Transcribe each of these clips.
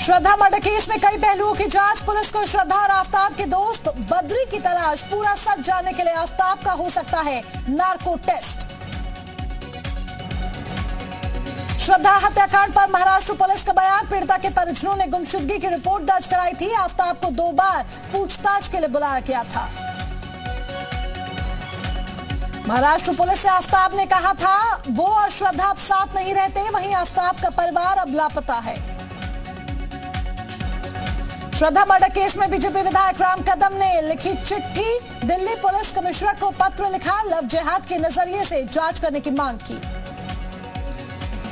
श्रद्धा murder case में कई पहलुओं की जांच। पुलिस को श्रद्धा और आफताब के दोस्त बद्री की तलाश। पूरा सच जानने के लिए आफताब का हो सकता है नार्को टेस्ट। श्रद्धा हत्याकांड पर महाराष्ट्र पुलिस का बयान। पीड़िता के परिजनों ने गुमशुदगी की रिपोर्ट दर्ज कराई थी। आफताब को 2 बार पूछताछ के लिए बुलाया गया था। महाराष्ट्र पुलिस से आफताब ने कहा था वो और श्रद्धा अब साथ नहीं रहते। वहीं आफताब का परिवार अब लापता है। श्रद्धा मर्डर केस में बीजेपी विधायक राम कदम ने लिखी चिट्ठी। दिल्ली पुलिस कमिश्नर को पत्र लिखा। लव जिहाद के नजरिए से जांच करने की मांग की।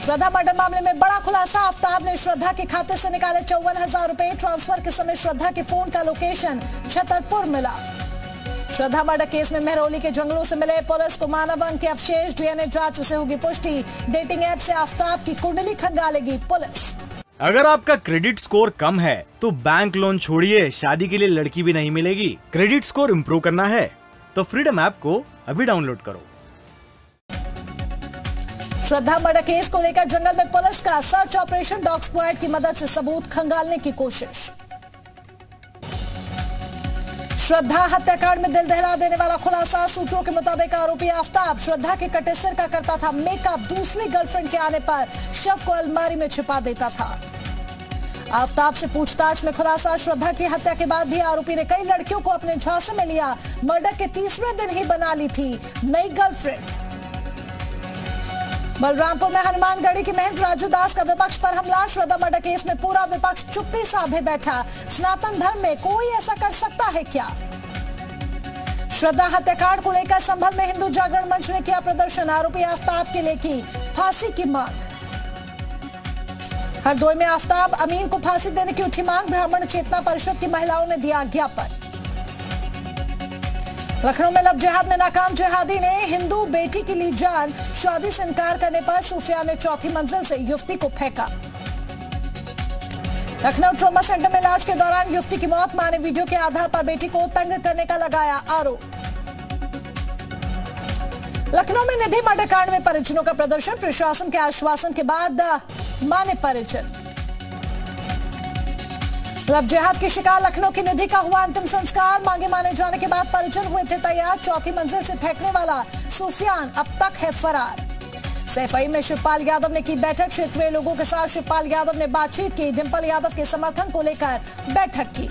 श्रद्धा मर्डर मामले में बड़ा खुलासा। आफताब ने श्रद्धा के खाते से निकाले 54,000 रुपए। ट्रांसफर के समय श्रद्धा के फोन का लोकेशन छतरपुर मिला। श्रद्धा मर्डर केस में मेहरौली के जंगलों से मिले पुलिस को मानव अंग के अवशेष। डीएनए जांच से होगी पुष्टि। डेटिंग ऐप से आफताब की कुंडली खंगालेगी पुलिस। अगर आपका क्रेडिट स्कोर कम है तो बैंक लोन छोड़िए, शादी के लिए लड़की भी नहीं मिलेगी। क्रेडिट स्कोर इम्प्रूव करना है तो फ्रीडम ऐप को अभी डाउनलोड करो। श्रद्धा मर्डर केस को लेकर जंगल में पुलिस का सर्च ऑपरेशन। डॉग स्क्वाड की मदद से सबूत खंगालने की कोशिश। श्रद्धा हत्याकांड में दिल दहला देने वाला खुलासा। सूत्रों के मुताबिक आरोपी आफताब श्रद्धा के कटे सिर का करता था मेकअप। दूसरी गर्लफ्रेंड के आने पर शव को अलमारी में छिपा देता था। आफताब से पूछताछ में खुलासा। श्रद्धा की हत्या के बाद भी आरोपी ने कई लड़कियों को अपने झांसे में लिया। मर्डर के तीसरे दिन ही बना ली थी नई गर्लफ्रेंड। बलरामपुर में हनुमानगढ़ी की महंत राजू दास का विपक्ष पर हमला। श्रद्धा मर्डर केस में पूरा विपक्ष चुप्पी साधे बैठा। सनातन धर्म में कोई ऐसा कर सकता है क्या? श्रद्धा हत्याकांड को लेकर संभल में हिंदू जागरण मंच ने किया प्रदर्शन। आरोपी आफताब के लिए की फांसी की मांग। हरदोई में आफताब अमीन को फांसी देने की उठी मांग। ब्राह्मण चेतना परिषद की महिलाओं ने दिया ज्ञापन। लखनऊ में लव जिहाद में नाकाम जिहादी ने हिंदू बेटी की ली जान। शादी से इनकार करने पर सुफियान ने चौथी मंजिल से युवती को फेंका। लखनऊ ट्रॉमा सेंटर में इलाज के दौरान युवती की मौत। मां ने वीडियो के आधार पर बेटी को तंग करने का लगाया आरोप। लखनऊ में निधि मर्डर कांड में परिजनों का प्रदर्शन। प्रशासन के आश्वासन के बाद माने परिजन। लव जिहाद की शिकार लखनऊ की निधि का हुआ अंतिम संस्कार। मांगे माने जाने के बाद परिजन हुए थे तैयार। चौथी मंजिल से फेंकने वाला सुफियान अब तक है फरार। सैफई में शिवपाल यादव ने की बैठक। क्षेत्रीय लोगों के साथ शिवपाल यादव ने बातचीत की। डिंपल यादव के समर्थन को लेकर बैठक की।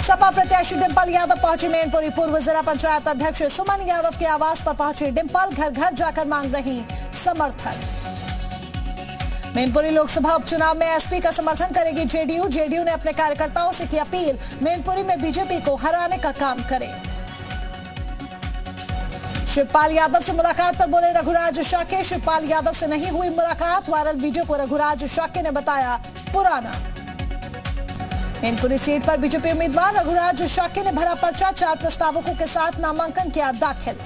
सपा प्रत्याशी डिंपल यादव पहुंची मैनपुरी। पूर्व जिला पंचायत अध्यक्ष सुमन यादव के आवास पर पहुंची डिंपल। घर घर जाकर मांग रही समर्थन। मैनपुरी लोकसभा उपचुनाव में एसपी का समर्थन करेगी जेडीयू। जेडीयू ने अपने कार्यकर्ताओं से की अपील मैनपुरी में बीजेपी को हराने का काम करे। शिवपाल यादव से मुलाकात पर बोले रघुराज शाक्य। शिवपाल यादव से नहीं हुई मुलाकात। वायरल वीडियो को रघुराज शाक्य ने बताया पुराना। मैनपुरी सीट पर बीजेपी उम्मीदवार रघुराज शाक्य ने भरा पर्चा। 4 प्रस्तावकों के साथ नामांकन किया दाखिल।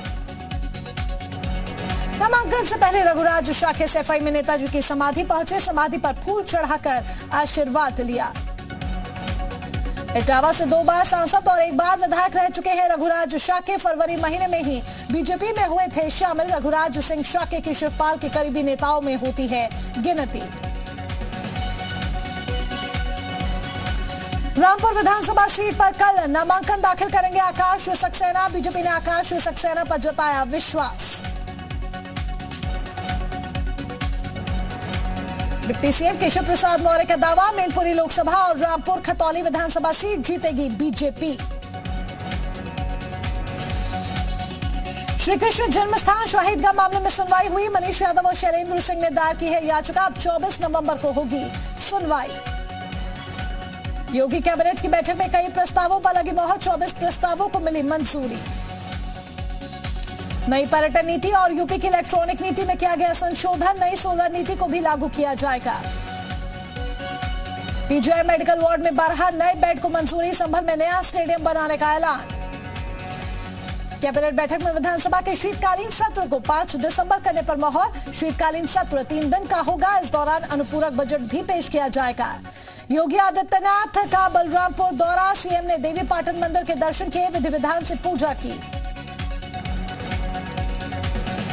नामांकन से पहले रघुराज शाक्य सैफई में नेताजी की समाधि पहुंचे। समाधि पर फूल चढ़ाकर आशीर्वाद लिया। इटावा से 2 बार सांसद और 1 बार विधायक रह चुके हैं रघुराज शाक्य। फरवरी महीने में ही बीजेपी में हुए थे शामिल। रघुराज सिंह शाक्य की शिवपाल के करीबी नेताओं में होती है गिनती। रामपुर विधानसभा सीट पर कल नामांकन दाखिल करेंगे आकाश सक्सेना। बीजेपी ने आकाश सक्सेना पर जताया विश्वास। डिप्टी सीएम केशव प्रसाद मौर्य का दावा। मैनपुरी लोकसभा और रामपुर खतौली विधानसभा सीट जीतेगी बीजेपी। श्री कृष्ण जन्मस्थान शहीदगाह मामले में सुनवाई हुई। मनीष यादव और शैलेंद्र सिंह ने दायर की है याचिका। अब 24 नवंबर को होगी सुनवाई। योगी कैबिनेट की बैठक में कई प्रस्तावों पर लगी मोहर। 24 प्रस्तावों को मिली मंजूरी। नई पर्यटन नीति और यूपी की इलेक्ट्रॉनिक नीति में किया गया संशोधन। नई सोलर नीति को भी लागू किया जाएगा। पीजीआई मेडिकल वार्ड में 12 नए बेड को मंजूरी। संभल में नया स्टेडियम बनाने का ऐलान। कैबिनेट बैठक में विधानसभा के शीतकालीन सत्र को 5 दिसंबर करने पर मोहर। शीतकालीन सत्र 3 दिन का होगा। इस दौरान अनुपूरक बजट भी पेश किया जाएगा। योगी आदित्यनाथ का बलरामपुर दौरा। सीएम ने देवी पाटन मंदिर के दर्शन किए। विधि विधान से पूजा की।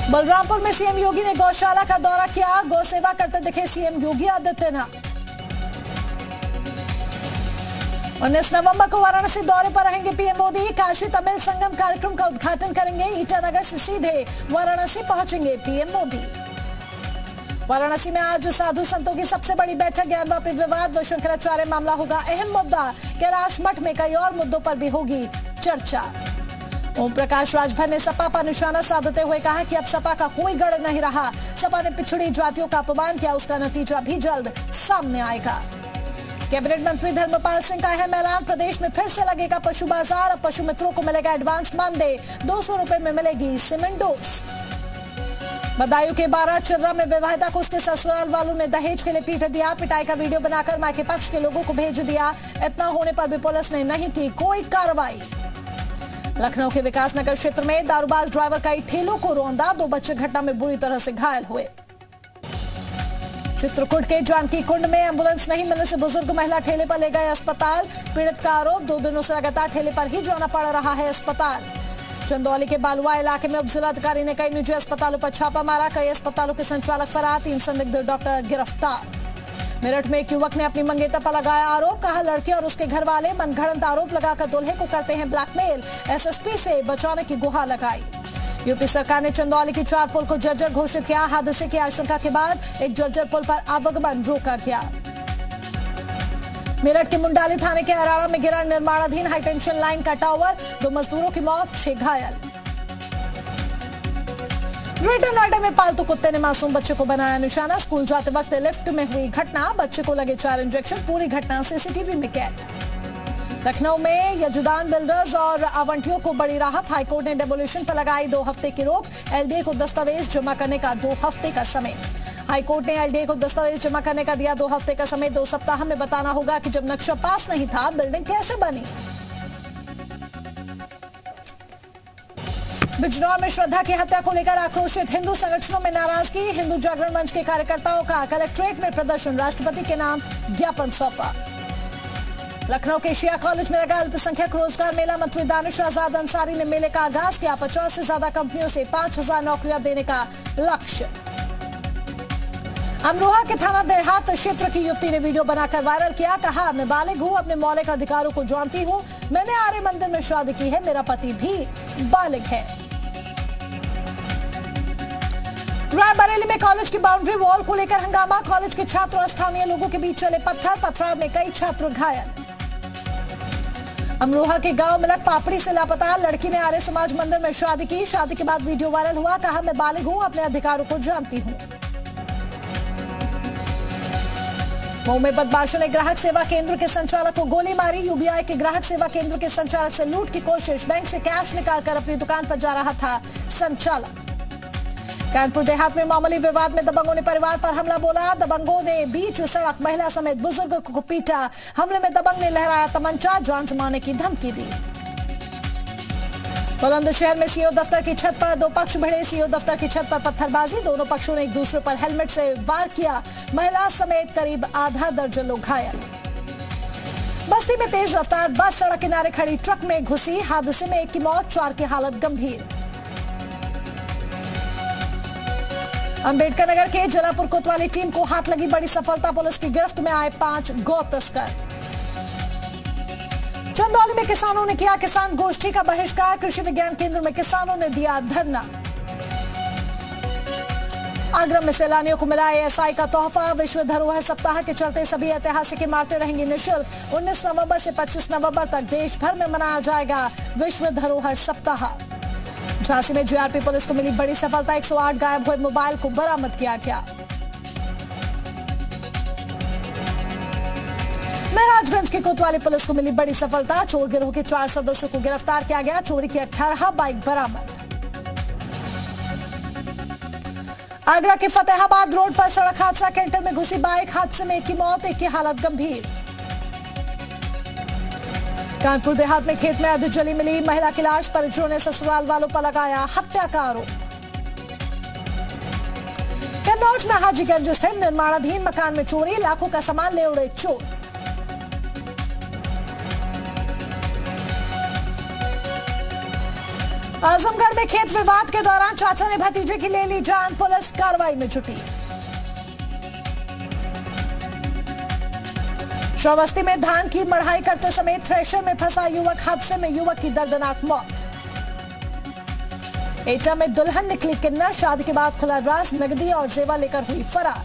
बलरामपुर में सीएम योगी ने गौशाला का दौरा किया। गौ सेवा करते दिखे सीएम योगी आदित्यनाथ। 19 नवंबर को वाराणसी दौरे पर रहेंगे पीएम मोदी। काशी तमिल संगम कार्यक्रम का उद्घाटन करेंगे। ईटानगर से सीधे वाराणसी पहुंचेंगे पीएम मोदी। वाराणसी में आज साधु संतों की सबसे बड़ी बैठक। ज्ञानवापी विवाद व शंकराचार्य मामला होगा अहम मुद्दा। कैलाश मठ में कई और मुद्दों पर भी होगी चर्चा। ओम प्रकाश राजभर ने सपा पर निशाना साधते हुए कहा कि अब सपा का कोई गढ़ नहीं रहा। सपा ने पिछड़ी जातियों का अपमान किया, उसका नतीजा भी जल्द सामने आएगा। कैबिनेट मंत्री धर्मपाल सिंह का अहम ऐलान। प्रदेश में फिर से लगेगा पशु बाजार। अब पशु मित्रों को मिलेगा एडवांस मानदेय। 200 रुपए में मिलेगी सीमेंट डोज। बदायूं के 12 चिर्रा में विवाहिता को उसके ससुराल वालों ने दहेज के लिए पीट दिया। पिटाई का वीडियो बनाकर मायके पक्ष के लोगों को भेज दिया। इतना होने पर भी पुलिस ने नहीं की कोई कार्रवाई। लखनऊ के विकास नगर क्षेत्र में दारूबाज ड्राइवर कई ठेलों को रौंदा। 2 बच्चे घटना में बुरी तरह से घायल हुए। चित्रकूट के जानकी कुंड में एम्बुलेंस नहीं मिलने से बुजुर्ग महिला ठेले पर ले गए अस्पताल। पीड़ित का आरोप 2 दिनों से लगातार ठेले पर ही जाना पड़ रहा है अस्पताल। चंदौली के बालुआ इलाके में उप जिलाधिकारी ने कई निजी अस्पतालों पर छापा मारा। कई अस्पतालों के संचालक फरार, 3 संदिग्ध डॉक्टर गिरफ्तार। मेरठ में एक युवक ने अपनी मंगेतर पर लगाया आरोप। कहा लड़के और उसके घर वाले मनगढ़ंत आरोप लगाकर दूल्हे को करते हैं ब्लैकमेल। एसएसपी से बचाने की गुहार लगाई। यूपी सरकार ने चंदौली की 4 पुल को जर्जर घोषित किया। हादसे की आशंका के बाद एक जर्जर पुल पर आवागमन रोका गया। मेरठ के मुंडाली थाने के अराड़ा में गिरा निर्माणाधीन हाईटेंशन लाइन का टावर। 2 मजदूरों की मौत, 6 घायल। ग्रेटर नोएडा में पालतू कुत्ते ने मासूम बच्चे को बनाया निशाना। स्कूल जाते वक्त लिफ्ट में हुई घटना। बच्चे को लगे 4 इंजेक्शन। पूरी घटना सीसीटीवी में कैद। लखनऊ में यजुदान बिल्डर्स और आवंटियों को बड़ी राहत। हाईकोर्ट ने डेमोलिशन पर लगाई 2 हफ्ते की रोक। एलडीए को दस्तावेज जमा करने का 2 हफ्ते का समय। हाईकोर्ट ने एलडीए को दस्तावेज जमा करने का दिया 2 हफ्ते का समय। 2 सप्ताह में बताना होगा कि जब नक्शा पास नहीं था बिल्डिंग कैसे बनी। बिजनौर में श्रद्धा की हत्या को लेकर आक्रोशित हिंदू संगठनों में नाराजगी। हिंदू जागरण मंच के कार्यकर्ताओं का कलेक्ट्रेट में प्रदर्शन। राष्ट्रपति के नाम ज्ञापन सौंपा। लखनऊ के शिया कॉलेज में लगा अल्पसंख्यक रोजगार मेला। मंत्री दानिश आजाद अंसारी ने मेले का आगाज किया। 50 से ज्यादा कंपनियों से 5000 नौकरियां देने का लक्ष्य। अमरोहा के थाना देहात क्षेत्र की युवती ने वीडियो बनाकर वायरल किया। कहा मैं बालिग हूं, अपने मौलिक अधिकारों को जानती हूं। मैंने आर्य मंदिर में शादी की है। मेरा पति भी बालिग है। रायबरेली में कॉलेज की बाउंड्री वॉल को लेकर हंगामा। कॉलेज के छात्र और स्थानीय लोगों के बीच चले पथराव में कई छात्र घायल। अमरोहा के गांव मिलक पापड़ी से लापता लड़की ने आर्य समाज मंदिर में शादी की। शादी के बाद वीडियो वायरल हुआ। कहा मैं बालिग हूं, अपने अधिकारों को जानती हूं। मऊ में बदमाशों ने ग्राहक सेवा केंद्र के संचालक को गोली मारी। यूबीआई के ग्राहक सेवा केंद्र के संचालक से लूट की कोशिश। बैंक से कैश निकालकर अपनी दुकान पर जा रहा था संचालक। कानपुर देहात में मामूली विवाद में दबंगों ने परिवार पर हमला बोला। दबंगों ने बीच सड़क महिला समेत बुजुर्ग को पीटा। हमले में दबंग ने लहराया तमंचा, जान से मारने की धमकी दी। बुलंदशहर में सीओ दफ्तर की छत पर 2 पक्ष भिड़े। सीओ दफ्तर की छत पर पत्थरबाजी। दोनों पक्षों ने एक दूसरे पर हेलमेट से वार किया। महिला समेत करीब आधा दर्जन लोग घायल। बस्ती में तेज रफ्तार बस सड़क किनारे खड़ी ट्रक में घुसी। हादसे में 1 की मौत, 4 की हालत गंभीर। अंबेडकर नगर के जलापुर कोतवाली टीम को हाथ लगी बड़ी सफलता। पुलिस की गिरफ्त में आए 5 गौ तस्कर। चंदौली में किसानों ने किया किसान गोष्ठी का बहिष्कार। कृषि विज्ञान केंद्र में किसानों ने दिया धरना। आगरा में सैलानियों को मिला एएसआई का तोहफा। विश्व धरोहर सप्ताह के चलते सभी ऐतिहासिक इमारतें रहेंगी निःशुल्क। 19 नवंबर से 25 नवंबर तक देश भर में मनाया जाएगा विश्व धरोहर सप्ताह। झांसी में जीआरपी पुलिस को मिली बड़ी सफलता। 108 गायब हुए मोबाइल को बरामद किया गया। महराजगंज की कोतवाली पुलिस को मिली बड़ी सफलता। चोर गिरोह के 4 सदस्यों को गिरफ्तार किया गया। चोरी की 18 बाइक बरामद। आगरा के फतेहाबाद रोड पर सड़क हादसा। कैंटर में घुसी बाइक। हादसे में 1 की मौत, 1 की हालत गंभीर। कानपुर देहात में खेत में आधी जली मिली महिला की लाश। परिजनों ने ससुराल वालों पर लगाया हत्या का आरोप। कन्नौज में हाजीगंज स्थित निर्माणाधीन मकान में चोरी। लाखों का सामान ले उड़े चोर। आजमगढ़ में खेत विवाद के दौरान चाचा ने भतीजे की ले ली जान। पुलिस कार्रवाई में जुटी। श्रावस्ती में धान की मढ़ाई करते समय थ्रेशर में फंसा युवक, हादसे में युवक की दर्दनाक मौत। एटा में दुल्हन निकली किन्नर, शादी के बाद खुला राज, नकदी और जेवर लेकर हुई फरार।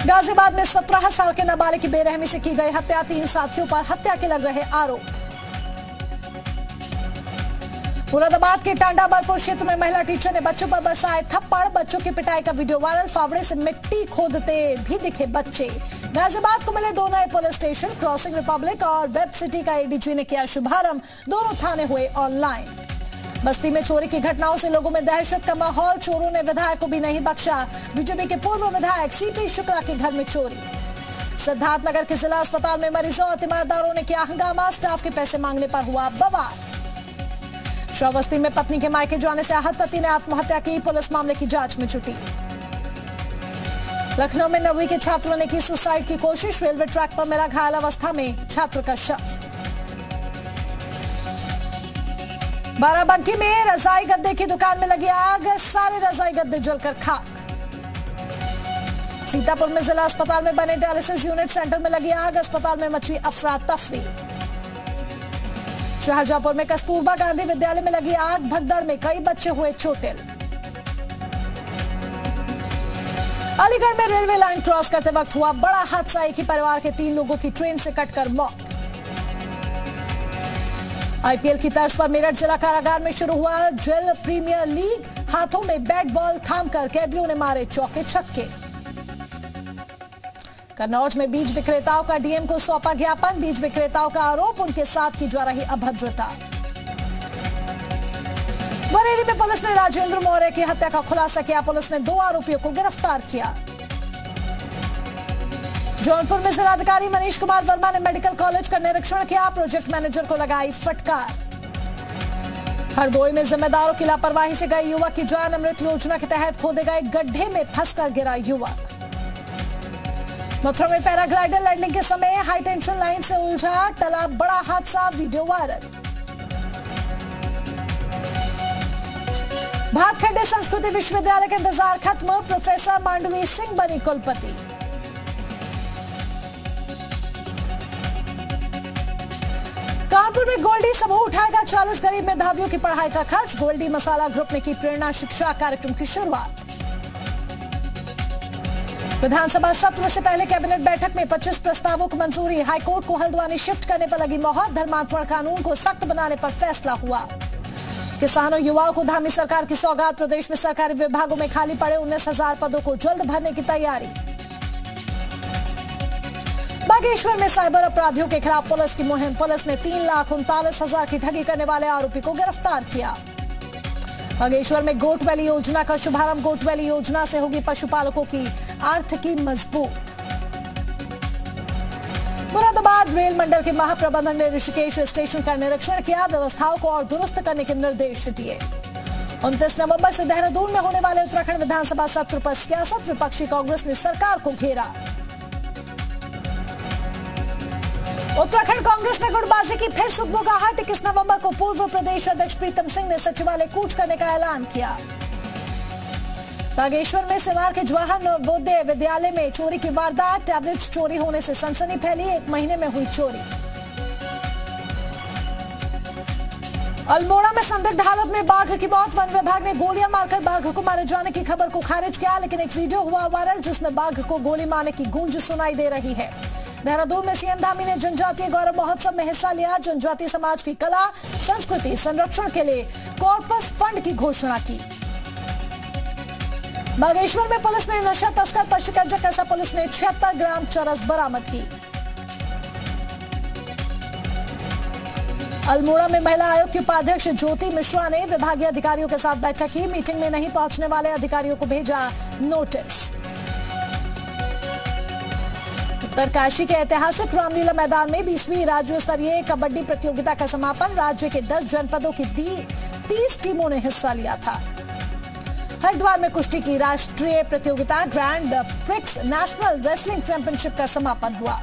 गाजियाबाद में 17 साल के नाबालिग की बेरहमी से की गई हत्या, 3 साथियों पर हत्या के लग रहे आरोप। मुरादाबाद के टांडाबरपुर क्षेत्र में महिला टीचर ने बच्चों पर बरसाए थप्पड़, बच्चों की पिटाई का वीडियो वायरल, फावड़े से मिट्टी खोदते भी दिखे बच्चे। गाजियाबाद को मिले 2 नए पुलिस स्टेशन, क्रॉसिंग रिपब्लिक और वेब सिटी का एडीजी ने किया शुभारंभ, दोनों थाने हुए ऑनलाइन। बस्ती में चोरी की घटनाओं से लोगों में दहशत का माहौल, चोरों ने विधायक को भी नहीं बख्शा। बीजेपी के पूर्व विधायक सीपी शुक्ला के घर में चोरी। सिद्धार्थनगर के जिला अस्पताल में मरीजों और तीमारदारों ने किया हंगामा, स्टाफ के पैसे मांगने पर हुआ बवाल। श्रावस्ती में पत्नी के मायके जाने से आहत पति ने आत्महत्या की, पुलिस मामले की जांच में जुटी। लखनऊ में 9वीं के छात्रों ने की सुसाइड की कोशिश, रेलवे ट्रैक पर मिला घायल अवस्था में छात्र का शव। बाराबंकी में रजाई गद्दे की दुकान में लगी आग, सारे रजाई गद्दे जलकर खाक। सीतापुर में जिला अस्पताल में बने डायलिसिस यूनिट सेंटर में लगी आग, अस्पताल में मची अफरा तफरी। शाहजहांपुर में कस्तूरबा गांधी विद्यालय में लगी आग, भगदड़ में कई बच्चे हुए चोटिल। अलीगढ़ में रेलवे लाइन क्रॉस करते वक्त हुआ बड़ा हादसा, एक ही परिवार के 3 लोगों की ट्रेन से कटकर मौत। आईपीएल की तर्ज पर मेरठ जिला कारागार में शुरू हुआ जेल प्रीमियर लीग, हाथों में बैट बॉल थामकर कैदियों ने मारे चौके छक्के। कन्नौज में बीज विक्रेताओं का डीएम को सौंपा ज्ञापन, बीज विक्रेताओं का आरोप उनके साथ की जा रही अभद्रता। बरेली में पुलिस ने राजेंद्र मौर्य की हत्या का खुलासा किया, पुलिस ने 2 आरोपियों को गिरफ्तार किया। जौनपुर में जिलाधिकारी मनीष कुमार वर्मा ने मेडिकल कॉलेज का निरीक्षण किया, प्रोजेक्ट मैनेजर को लगाई फटकार। हरदोई में जिम्मेदारों की लापरवाही से गए युवक की जान, अमृत योजना के तहत खोदे गए गड्ढे में फंसकर गिरा युवक। मथुरा में पैराग्लाइडर लैंडिंग के समय हाई टेंशन लाइन से उलझा, टला बड़ा हादसा, वीडियो वायरल। भातखंडे संस्कृति विश्वविद्यालय का इंतजार खत्म, प्रोफेसर मांडवी सिंह बनी कुलपति। कानपुर में गोल्डी समूह उठाएगा 40 गरीब मेधावियों की पढ़ाई का खर्च, गोल्डी मसाला ग्रुप ने की प्रेरणा शिक्षा कार्यक्रम की शुरुआत। विधानसभा सत्र से पहले कैबिनेट बैठक में 25 प्रस्तावों को मंजूरी, हाईकोर्ट को हल्द्वानी शिफ्ट करने पर लगी मोहर, धर्मांतरण कानून को सख्त बनाने पर फैसला हुआ। किसानों युवाओं को धामी सरकार की सौगात, प्रदेश में सरकारी विभागों में खाली पड़े 19,000 पदों को जल्द भरने की तैयारी। बागेश्वर में साइबर अपराधियों के खिलाफ पुलिस की मुहिम, पुलिस ने 3,39,000 की ठगी करने वाले आरोपी को गिरफ्तार किया। बागेश्वर में गोट वैली योजना का शुभारंभ, गोट वैली योजना से होगी पशुपालकों की आर्थिकी मजबूत। मुरादाबाद रेल मंडल के महाप्रबंधक ने ऋषिकेश स्टेशन का निरीक्षण किया, व्यवस्थाओं को और दुरुस्त करने के निर्देश दिए। 29 नवंबर से देहरादून में होने वाले उत्तराखंड विधानसभा सत्र पर सियासत, विपक्षी कांग्रेस ने सरकार को घेरा। उत्तराखंड कांग्रेस में गुटबाजी की फिर सुगबुगाहट, 21 नवंबर को पूर्व प्रदेश अध्यक्ष प्रीतम सिंह ने सचिवालय कूच करने का ऐलान किया। बागेश्वर में सिवार के जवाहर नवोदय विद्यालय में चोरी की वारदात, टैबलेट्स चोरी होने से सनसनी फैली, 1 महीने में हुई चोरी। अल्मोड़ा में संदिग्ध हालत में बाघ की मौत, वन विभाग ने गोलियां मारकर बाघ को मारे जाने की खबर को खारिज किया, लेकिन एक वीडियो हुआ वायरल जिसमें बाघ को गोली मारने की गूंज सुनाई दे रही है। देहरादून में सीएम धामी ने जनजातीय गौरव महोत्सव में हिस्सा लिया, जनजातीय समाज की कला संस्कृति संरक्षण के लिए कॉर्पस फंड की घोषणा की। बागेश्वर में पुलिस ने नशा तस्कर पर शिकंजा कसा, पुलिस ने 76 ग्राम चरस बरामद की। अल्मोड़ा में महिला आयोग की उपाध्यक्ष ज्योति मिश्रा ने विभागीय अधिकारियों के साथ बैठक की, मीटिंग में नहीं पहुंचने वाले अधिकारियों को भेजा नोटिस। उत्तरकाशी के ऐतिहासिक रामलीला मैदान में 20वीं राज्य स्तरीय कबड्डी प्रतियोगिता का समापन, राज्य के 10 जनपदों की 30 टीमों ने हिस्सा लिया था। हरिद्वार में कुश्ती की राष्ट्रीय प्रतियोगिता grand prix national wrestling championship का समापन हुआ।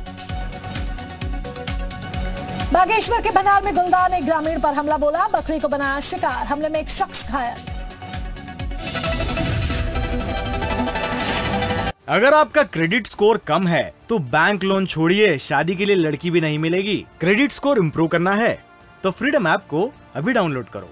बागेश्वर के भनार में गुलदार ने ग्रामीण पर हमला बोला, बकरी को बनाया शिकार, हमले में एक शख्स घायल। अगर आपका क्रेडिट स्कोर कम है तो बैंक लोन छोड़िए, शादी के लिए लड़की भी नहीं मिलेगी। क्रेडिट स्कोर इम्प्रूव करना है तो फ्रीडम ऐप को अभी डाउनलोड करो।